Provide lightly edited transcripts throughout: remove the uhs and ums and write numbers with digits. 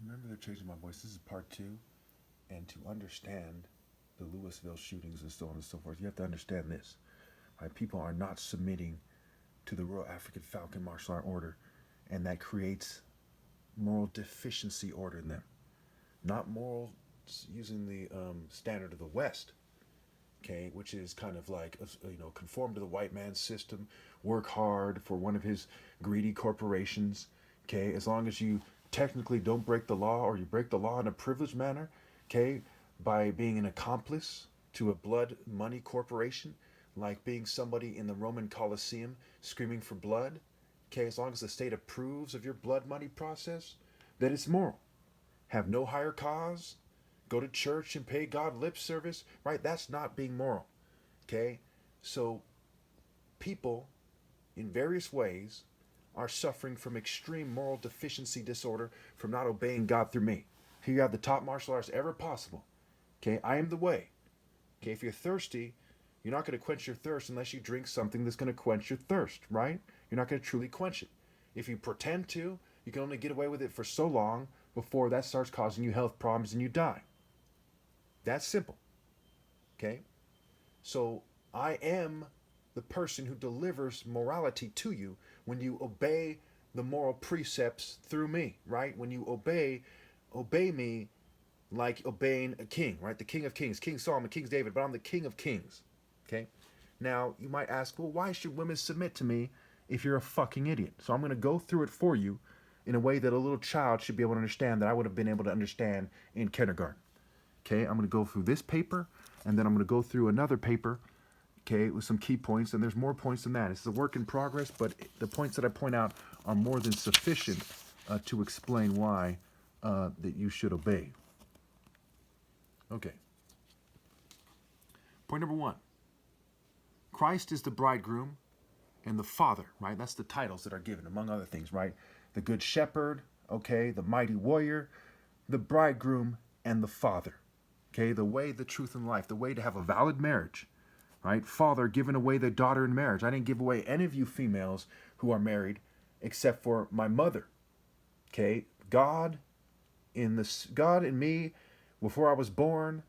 Remember, they're changing my voice. This is part 2. And to understand the Louisville shootings and so on and so forth, you have to understand this. Right? People are not submitting to the Royal African Falcon martial art order, and that creates moral deficiency order in them. Not moral using the standard of the West, okay, which is kind of like, conform to the white man's system, work hard for one of his greedy corporations, okay, as long as you technically don't break the law, or you break the law in a privileged manner, okay, by being an accomplice to a blood money corporation, like being somebody in the Roman Colosseum screaming for blood, okay, as long as the state approves of your blood money process, then it's moral. Have no higher cause, go to church and pay God lip service, right? That's not being moral, okay? So people in various ways are suffering from extreme moral deficiency disorder from not obeying God through me. Here you have the top martial arts ever possible, okay? I am the way, okay? If you're thirsty, you're not going to quench your thirst unless you drink something that's going to quench your thirst, right? You're not going to truly quench it. If you pretend to, you can only get away with it for so long before that starts causing you health problems and you die. That's simple, okay? So I am the person who delivers morality to you when you obey the moral precepts through me, right? When you obey me like obeying a king, right? The King of Kings, King Solomon, King David, but I'm the King of Kings, okay? Now, you might ask, well, why should women submit to me if you're a fucking idiot? So I'm going to go through it for you in a way that a little child should be able to understand, that I would have been able to understand in kindergarten. Okay, I'm going to go through this paper, and then I'm going to go through another paper, okay, with some key points, and there's more points than that. It's a work in progress, but the points that I point out are more than sufficient to explain why that you should obey. Okay. Point number 1. Christ is the bridegroom and the Father, right? That's the titles that are given, among other things, right? The Good Shepherd, okay, the Mighty Warrior, the Bridegroom, and the Father. Okay, the way, the truth, and life, the way to have a valid marriage, right? Father giving away the daughter in marriage. I didn't give away any of you females who are married except for my mother. Okay, God in me, before I was born,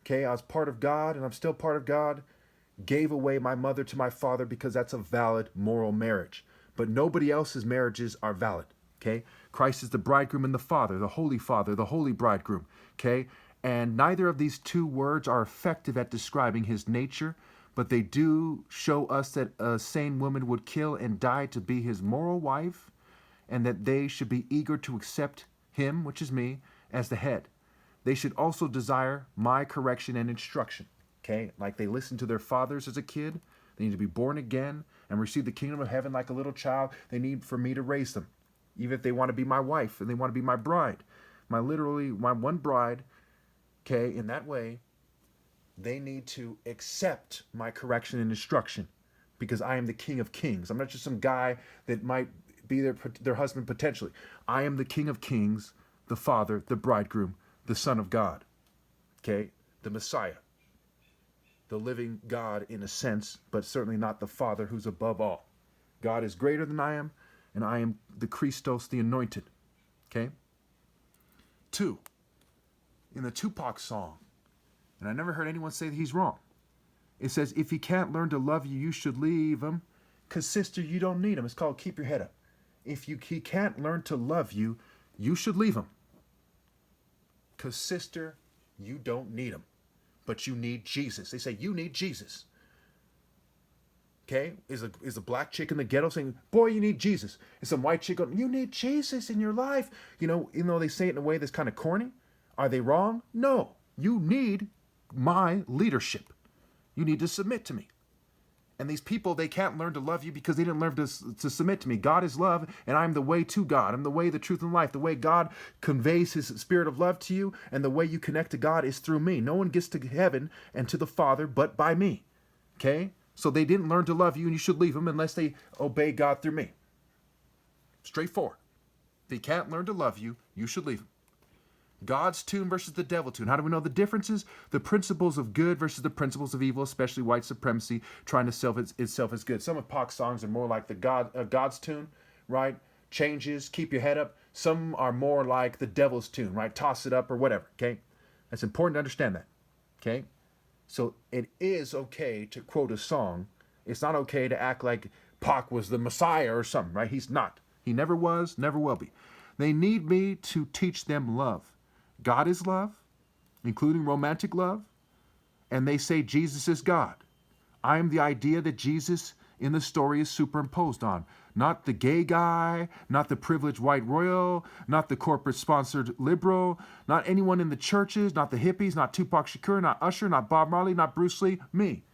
okay, I was part of God and I'm still part of God, gave away my mother to my father because that's a valid moral marriage. But nobody else's marriages are valid, okay? Christ is the bridegroom and the Father, the Holy Bridegroom, okay? And neither of these two words are effective at describing his nature, but they do show us that a sane woman would kill and die to be his moral wife, and that they should be eager to accept him, which is me, as the head. They should also desire my correction and instruction, okay? Like they listened to their fathers as a kid. They need to be born again and receive the kingdom of heaven like a little child. They need for me to raise them, even if they want to be my wife and they want to be my bride, my one bride. Okay, in that way, they need to accept my correction and instruction because I am the King of Kings. I'm not just some guy that might be their husband potentially. I am the King of Kings, the Father, the Bridegroom, the Son of God. Okay, the Messiah, the living God in a sense, but certainly not the Father who's above all. God is greater than I am, and I am the Christos, the anointed. Okay? 2. In the Tupac song, and I never heard anyone say that he's wrong. It says, if he can't learn to love you, you should leave him, because sister, you don't need him. It's called Keep Your Head Up. If he can't learn to love you, you should leave him, because sister, you don't need him, but you need Jesus. They say you need Jesus. Okay, is a black chick in the ghetto saying, boy, you need Jesus. And some white chick going, you need Jesus in your life. You know, even though they say it in a way that's kind of corny. Are they wrong? No. You need my leadership. You need to submit to me. And these people, they can't learn to love you because they didn't learn to submit to me. God is love, and I'm the way to God. I'm the way, the truth, and life. The way God conveys his spirit of love to you, and the way you connect to God is through me. No one gets to heaven and to the Father but by me. Okay? So they didn't learn to love you, and you should leave them unless they obey God through me. Straightforward. If he can't learn to love you, you should leave him. God's tune versus the devil tune. How do we know the differences? The principles of good versus the principles of evil, especially white supremacy, trying to sell itself as good. Some of Pac's songs are more like the God's tune, right? Changes, keep your head up. Some are more like the devil's tune, right? Toss it up or whatever, okay? That's important to understand that, okay? So it is okay to quote a song. It's not okay to act like Pac was the Messiah or something, right? He's not. He never was, never will be. They need me to teach them love. God is love, including romantic love, and they say Jesus is God. I am the idea that Jesus in the story is superimposed on. Not the gay guy, not the privileged white royal, not the corporate-sponsored liberal, not anyone in the churches, not the hippies, not Tupac Shakur, not Usher, not Bob Marley, not Bruce Lee, me.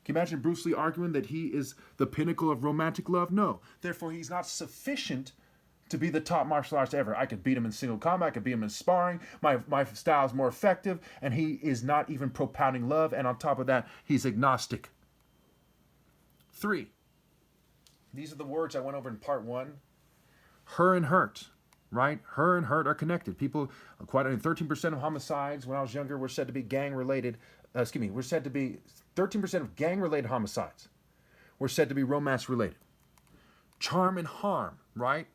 Can you imagine Bruce Lee arguing that he is the pinnacle of romantic love? No. Therefore, he's not sufficient to be the top martial artist ever. I could beat him in single combat, I could beat him in sparring, my style is more effective, and he is not even propounding love, and on top of that, he's agnostic. 3. These are the words I went over in part 1. Her and hurt, right? Her and hurt are connected. People, 13% of homicides when I was younger were said to be gang-related. Were said to be 13% of gang-related homicides were said to be romance-related. Charm and harm, right?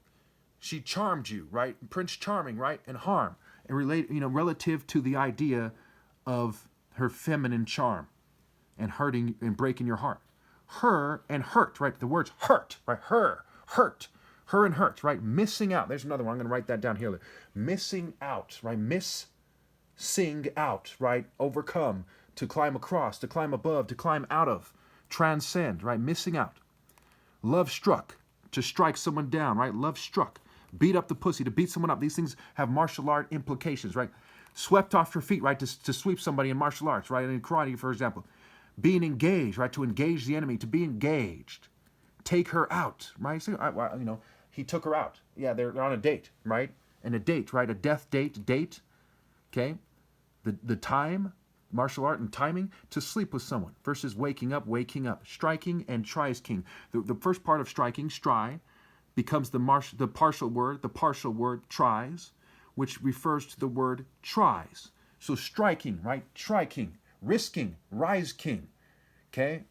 She charmed you, right? Prince Charming, right? And harm, and relative to the idea of her feminine charm and hurting and breaking your heart. Her and hurt, right? The words hurt, right? Her, hurt, her and hurt, right? Missing out. There's another one. I'm going to write that down here. Missing out, right? Sing out, right? Overcome, to climb across, to climb above, to climb out of, transcend, right? Missing out. Love struck, to strike someone down, right? Love struck. Beat up the pussy, to beat someone up. These things have martial art implications, right? Swept off your feet, right? To sweep somebody in martial arts, right? In karate, for example. Being engaged, right? To engage the enemy, to be engaged. Take her out, right? So, he took her out. Yeah, they're on a date, right? And a date, right? A death date, okay? The time, martial art and timing, to sleep with someone versus waking up. Striking and tries king. The first part of striking, stry, becomes the partial word tries, which refers to the word tries. So striking, right? Striking. Risking, rise king, okay?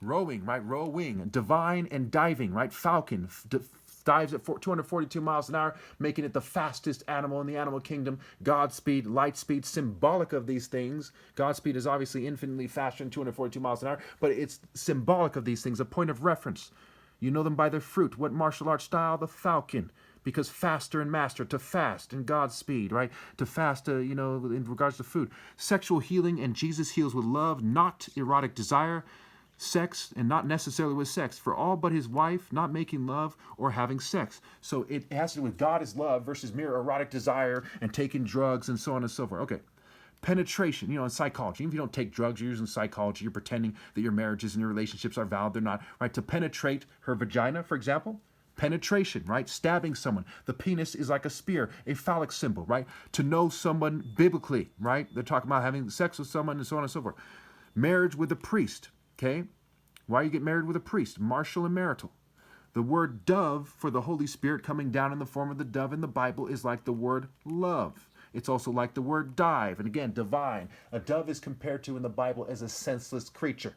Rowing, right? Rowing. Divine and diving, right? Falcon dives at 242 miles an hour, making it the fastest animal in the animal kingdom. Godspeed, light speed, symbolic of these things. Godspeed is obviously infinitely faster than 242 miles an hour, but it's symbolic of these things, a point of reference. You know them by their fruit. What martial art style? The falcon. Because faster and master, to fast in God's speed, right? To fast, in regards to food. Sexual healing, and Jesus heals with love, not erotic desire. Sex, and not necessarily with sex. For all but his wife, not making love or having sex. So it has to do with God is love versus mere erotic desire and taking drugs and so on and so forth. Okay. Penetration, in psychology. Even if you don't take drugs, you're using psychology. You're pretending that your marriages and your relationships are valid. They're not, right? To penetrate her vagina, for example. Penetration, right? Stabbing someone. The penis is like a spear, a phallic symbol, right? To know someone biblically, right? They're talking about having sex with someone and so on and so forth. Marriage with a priest, okay? Why you get married with a priest? Martial and marital. The word dove for the Holy Spirit coming down in the form of the dove in the Bible is like the word love. It's also like the word dive. And again, divine. A dove is compared to in the Bible as a senseless creature.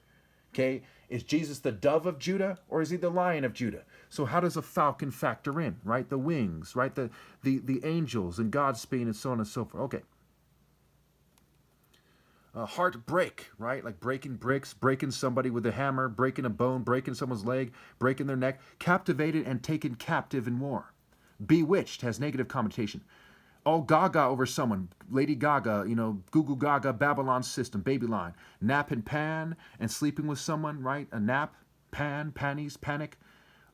Okay, is Jesus the dove of Judah or is he the lion of Judah? So how does a falcon factor in, right? The wings, right? The angels and God's speed and so on and so forth. Okay. Heartbreak, right? Like breaking bricks, breaking somebody with a hammer, breaking a bone, breaking someone's leg, breaking their neck. Captivated and taken captive in war. Bewitched has negative connotation. All gaga over someone. Lady Gaga, Goo Goo Gaga, Babylon System, Babylon. Nap and pan and sleeping with someone, right? A nap, pan, panties, panic.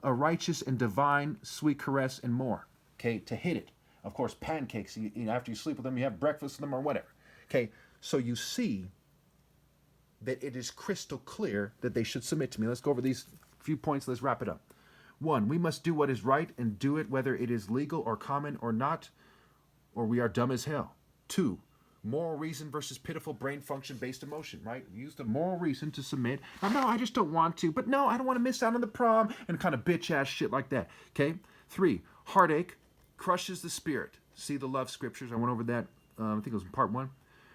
A righteous and divine sweet caress and more. Okay, to hit it. Of course, pancakes. After you sleep with them, you have breakfast with them or whatever. Okay, so you see that it is crystal clear that they should submit to me. Let's go over these few points. Let's wrap it up. 1, we must do what is right and do it whether it is legal or common or not, or we are dumb as hell. 2, moral reason versus pitiful brain function-based emotion, right? Use the moral reason to submit. No, I just don't want to. But no, I don't want to miss out on the prom, and kind of bitch-ass shit like that, okay? 3, heartache crushes the spirit. See the love scriptures. I went over that, I think it was in part 1.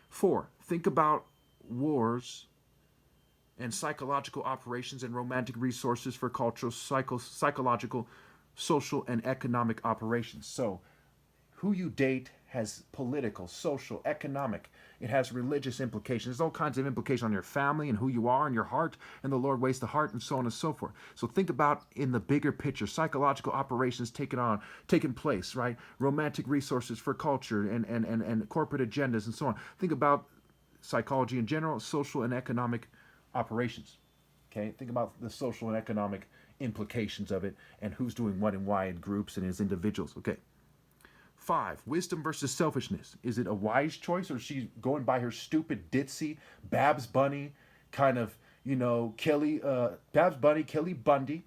4, think about wars and psychological operations and romantic resources for cultural, psychological social, and economic operations. So, who you date has political, social, economic. It has religious implications. There's all kinds of implications on your family and who you are and your heart, and the Lord weighs the heart, and so on and so forth. So think about in the bigger picture, psychological operations taking place, right? Romantic resources for culture and corporate agendas and so on. Think about psychology in general, social and economic operations. Okay, think about the social and economic implications of it and who's doing what and why in groups and as individuals. Okay. 5, wisdom versus selfishness. Is it a wise choice, or is she going by her stupid, ditzy, Babs Bunny kind of, Babs Bunny, Kelly Bundy,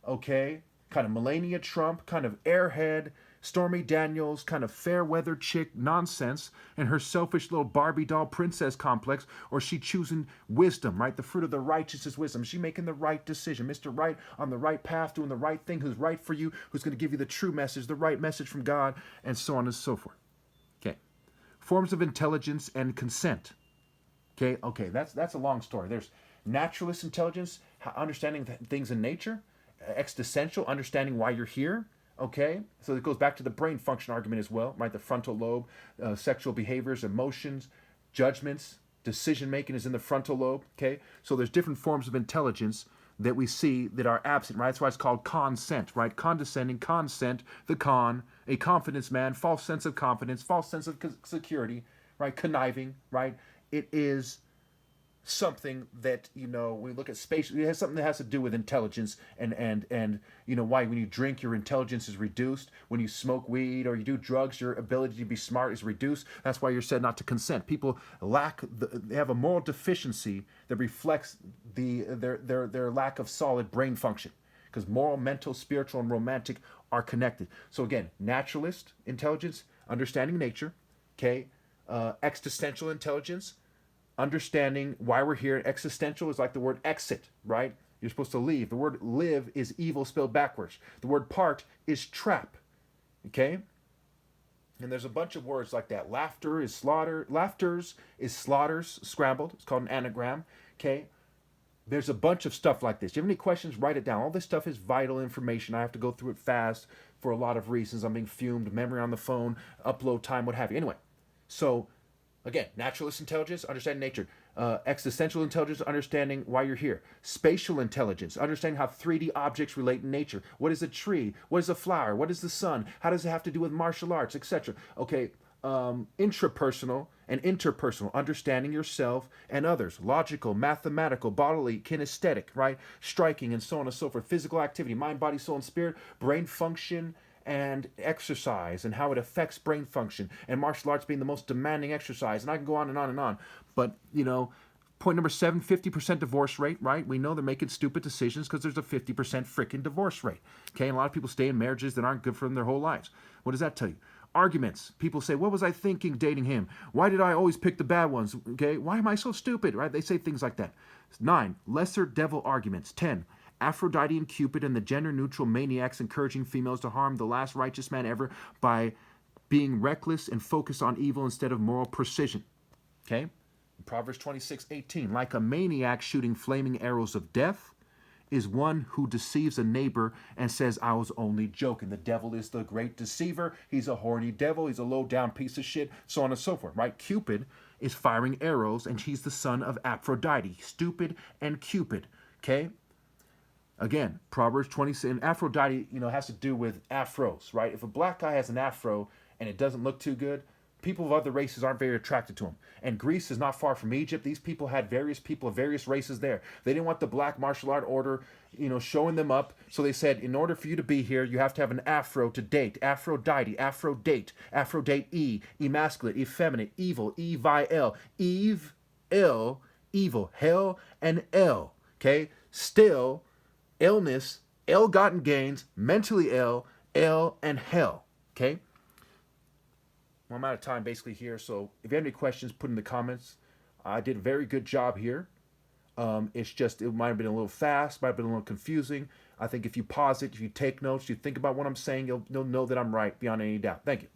okay? Kind of Melania Trump, kind of airhead, Stormy Daniels, kind of fair weather chick nonsense, and her selfish little Barbie doll princess complex, or is she choosing wisdom, right? The fruit of the righteous is wisdom. Is she making the right decision? Mr. Right on the right path, doing the right thing, who's right for you, who's going to give you the true message, the right message from God, and so on and so forth. Okay. Forms of intelligence and consent. Okay, that's a long story. There's naturalist intelligence, understanding things in nature, existential, understanding why you're here. Okay, so it goes back to the brain function argument as well, right? The frontal lobe, sexual behaviors, emotions, judgments, decision making is in the frontal lobe. Okay, so there's different forms of intelligence that we see that are absent, right? That's why it's called consent, right? Condescending, consent, the con, a confidence man, false sense of confidence, false sense of security, right? Conniving, right? It is something that, we look at space, it has something that has to do with intelligence and why when you drink your intelligence is reduced, when you smoke weed or you do drugs your ability to be smart is reduced. That's why you're said not to consent. People they have a moral deficiency that reflects their lack of solid brain function, because moral, mental, spiritual, and romantic are connected. So again, naturalist intelligence, understanding nature, okay, existential intelligence, understanding why we're here. Existential is like the word exit, right? You're supposed to leave. The word live is evil spelled backwards. The word part is trap, okay? And there's a bunch of words like that. Laughter is slaughter. Laughters is slaughters scrambled. It's called an anagram, okay? There's a bunch of stuff like this. If you have any questions, write it down. All this stuff is vital information. I have to go through it fast for a lot of reasons. I'm being fumed, memory on the phone, upload time, what have you. Anyway, so again, naturalist intelligence, understanding nature. Existential intelligence, understanding why you're here. Spatial intelligence, understanding how 3D objects relate in nature. What is a tree? What is a flower? What is the sun? How does it have to do with martial arts, etc.? Okay, intrapersonal and interpersonal, understanding yourself and others. Logical, mathematical, bodily, kinesthetic, right? Striking, and so on and so forth. Physical activity, mind, body, soul, and spirit. Brain function and exercise and how it affects brain function, and martial arts being the most demanding exercise, and I can go on and on and on. But point number 7, 50% divorce rate, right? We know they're making stupid decisions because there's a 50% freaking divorce rate. Okay, and a lot of people stay in marriages that aren't good for them their whole lives. What does that tell you? Arguments. People say, what was I thinking dating him? Why did I always pick the bad ones? Okay, why am I so stupid, right? They say things like that. 9, lesser devil arguments. 10, Aphrodite and Cupid and the gender-neutral maniacs encouraging females to harm the last righteous man ever by being reckless and focused on evil instead of moral precision. Okay? Proverbs 26:18. Like a maniac shooting flaming arrows of death is one who deceives a neighbor and says, I was only joking. The devil is the great deceiver. He's a horny devil. He's a low-down piece of shit, so on and so forth, right? Cupid is firing arrows, and he's the son of Aphrodite. Stupid and Cupid, okay? Again, Proverbs 20, and Aphrodite, has to do with afros, right? If a black guy has an afro and it doesn't look too good, people of other races aren't very attracted to him. And Greece is not far from Egypt. These people had various people of various races there. They didn't want the black martial art order, showing them up. So they said, in order for you to be here, you have to have an afro to date. Aphrodite, Aphrodate, Aphrodite, emasculate, effeminate, evil, evil, Eve, ill, evil, hell, and L. Okay? Still, illness, ill-gotten gains, mentally ill, and hell. Okay? Well, I'm out of time basically here, so if you have any questions, put in the comments. I did a very good job here. It's just, it might have been a little fast, might have been a little confusing. I think if you pause it, if you take notes, you think about what I'm saying, you'll know that I'm right beyond any doubt. Thank you.